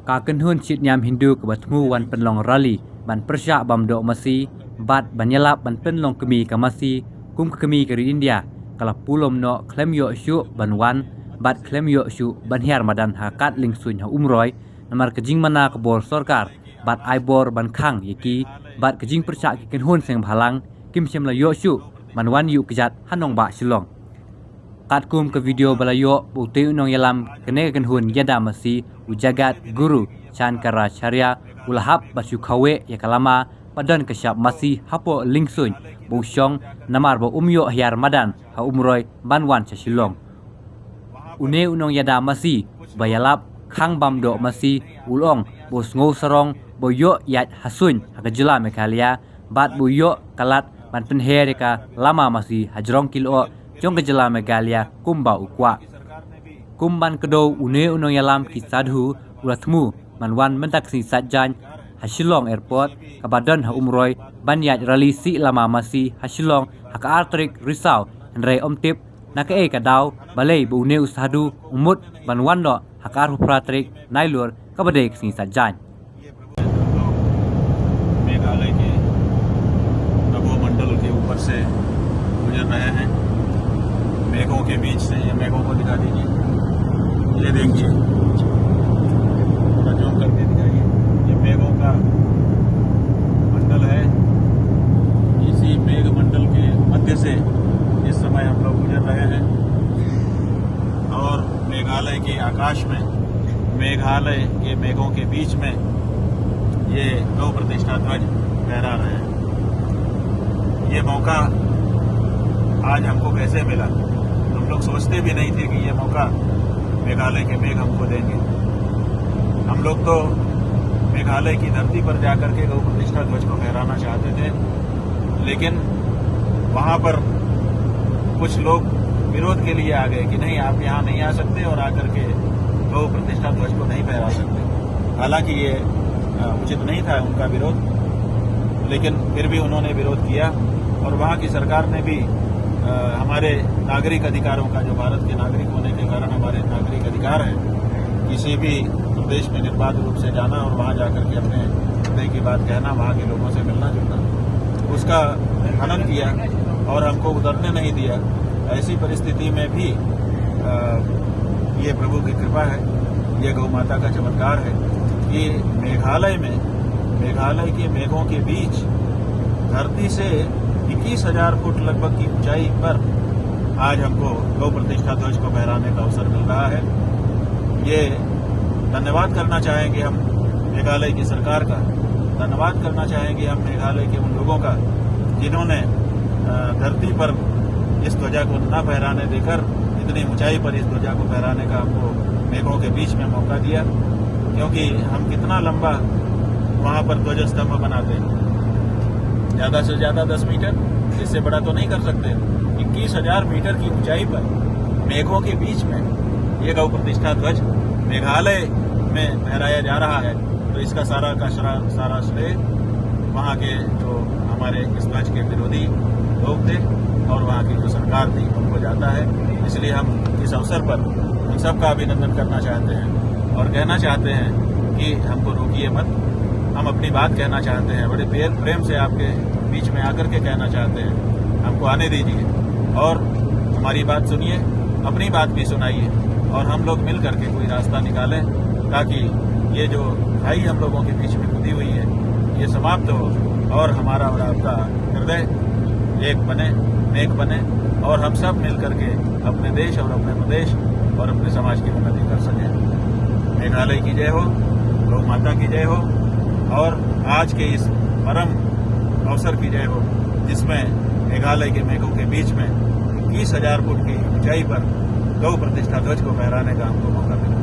Kaken hun chit nyam Hindu ke batmu wan penlong rally ban persyak bam dok masi bat banyalap ban penlong kemi ke masi kum kemi ke India kala pulom no klem yo syu ban wan bat klem yo syu ban hiar madan hakat ling sun ha umroy namar kejing mana ke bor sorkar bat aibor ban khang yeki bat kejing persyak ki ken hun seng bhalang kim sem la yo syu man wan yu kejat hanong ba silong kat kum ke video balayo bukti unong yalam kene ken hun yada masi ujagat guru Chankara Charya ulahap basu kawe ya kalama padan kesyap masih hapo lingsun bungsyong namar bo umyo hiar madan ha umroy banwan chasilong une unong yada masih bayalap khang bamdo masih ulong bos ngau sarong boyo yat hasun hakajela mekalia bat boyo kalat ban penher ka lama masih hajrong kilo jong kejela megalia kumba ukwa kumban kedo une unong yalam kisadhu ulatmu manwan mentak si satjan Hasilong Airport kabadan ha umroy banyat rally si lama masih Hasilong haka artrik risau henry omtip nakae kadau balai bune usahadu umut banwan no haka arhu pratrik nailur kabadek si satjan Meghalaya के नभो मंडल के ऊपर से गुजर रहे हैं मेघों के बीच से ये मेघों को दिखा दीजिए ये देखिए जूम करके दिखाइए ये मेघों का मंडल है इसी मेघ मंडल के मध्य से इस समय हम लोग गुजर रहे हैं और मेघालय के आकाश में मेघालय के मेघों के बीच में ये गौ प्रतिष्ठा ध्वज लहरा रहे हैं ये मौका आज हमको कैसे मिला हम लोग सोचते भी नहीं थे कि ये मौका मेघालय के मेघ हमको देंगे हम लोग तो मेघालय की धरती पर जाकर के गौ प्रतिष्ठा ध्वज को फहराना चाहते थे लेकिन वहां पर कुछ लोग विरोध के लिए आ गए कि नहीं आप यहाँ नहीं आ सकते और आकर के गौ प्रतिष्ठा ध्वज को नहीं फहरा सकते हालांकि ये उचित नहीं था उनका विरोध लेकिन फिर भी उन्होंने विरोध किया और वहाँ की सरकार ने भी हमारे नागरिक अधिकारों का जो भारत के नागरिक होने के कारण हमारे नागरिक अधिकार है किसी भी प्रदेश में निर्बाध रूप से जाना और वहाँ जाकर के अपने हृदय की बात कहना वहाँ के लोगों से मिलना जुलना उसका हनन किया और हमको उतरने नहीं दिया ऐसी परिस्थिति में भी ये प्रभु की कृपा है ये गौ माता का चमत्कार है कि मेघालय के मेघों के बीच धरती से 21,000 फुट लगभग की ऊंचाई पर आज हमको गौ प्रतिष्ठा ध्वज को फहराने का अवसर मिल रहा है ये धन्यवाद करना चाहेंगे हम मेघालय की सरकार का धन्यवाद करना चाहेंगे हम मेघालय के उन लोगों का जिन्होंने धरती पर इस ध्वजा को न फहराने देकर इतनी ऊंचाई पर इस ध्वजा को फहराने का हमको मेघों के बीच में मौका दिया क्योंकि हम कितना लंबा वहाँ पर ध्वज स्तंभ बनाते हैं ज़्यादा से ज़्यादा 10 मीटर इससे बड़ा तो नहीं कर सकते 21,000 मीटर की ऊंचाई पर मेघों के बीच में ये गौ प्रतिष्ठा ध्वज मेघालय में फहराया जा रहा है तो इसका सारा श्रेय वहाँ के जो हमारे इस ध्वज के विरोधी लोग थे और वहाँ की जो सरकार थी उनको जाता है इसलिए हम इस अवसर पर उन सबका अभिनंदन करना चाहते हैं और कहना चाहते हैं कि हमको रोकिए मत हम अपनी बात कहना चाहते हैं बड़े प्रेम से आपके बीच में आकर के कहना चाहते हैं हमको आने दीजिए और हमारी बात सुनिए अपनी बात भी सुनाइए और हम लोग मिल करके कोई रास्ता निकालें ताकि ये जो खाई हम लोगों के बीच में खुदी हुई है ये समाप्त हो और हमारा और आपका हृदय एक बने नेक बने और हम सब मिल करके अपने देश और अपने प्रदेश और अपने समाज की उन्नति कर सकें मेघालय की जय हो गौ माता की जय हो और आज के इस परम अवसर की जय हो जिसमें मेघालय के मेघों के बीच में 21,000 फुट की ऊंचाई पर गौ प्रतिष्ठा ध्वज को फहराने का हमको मौका मिला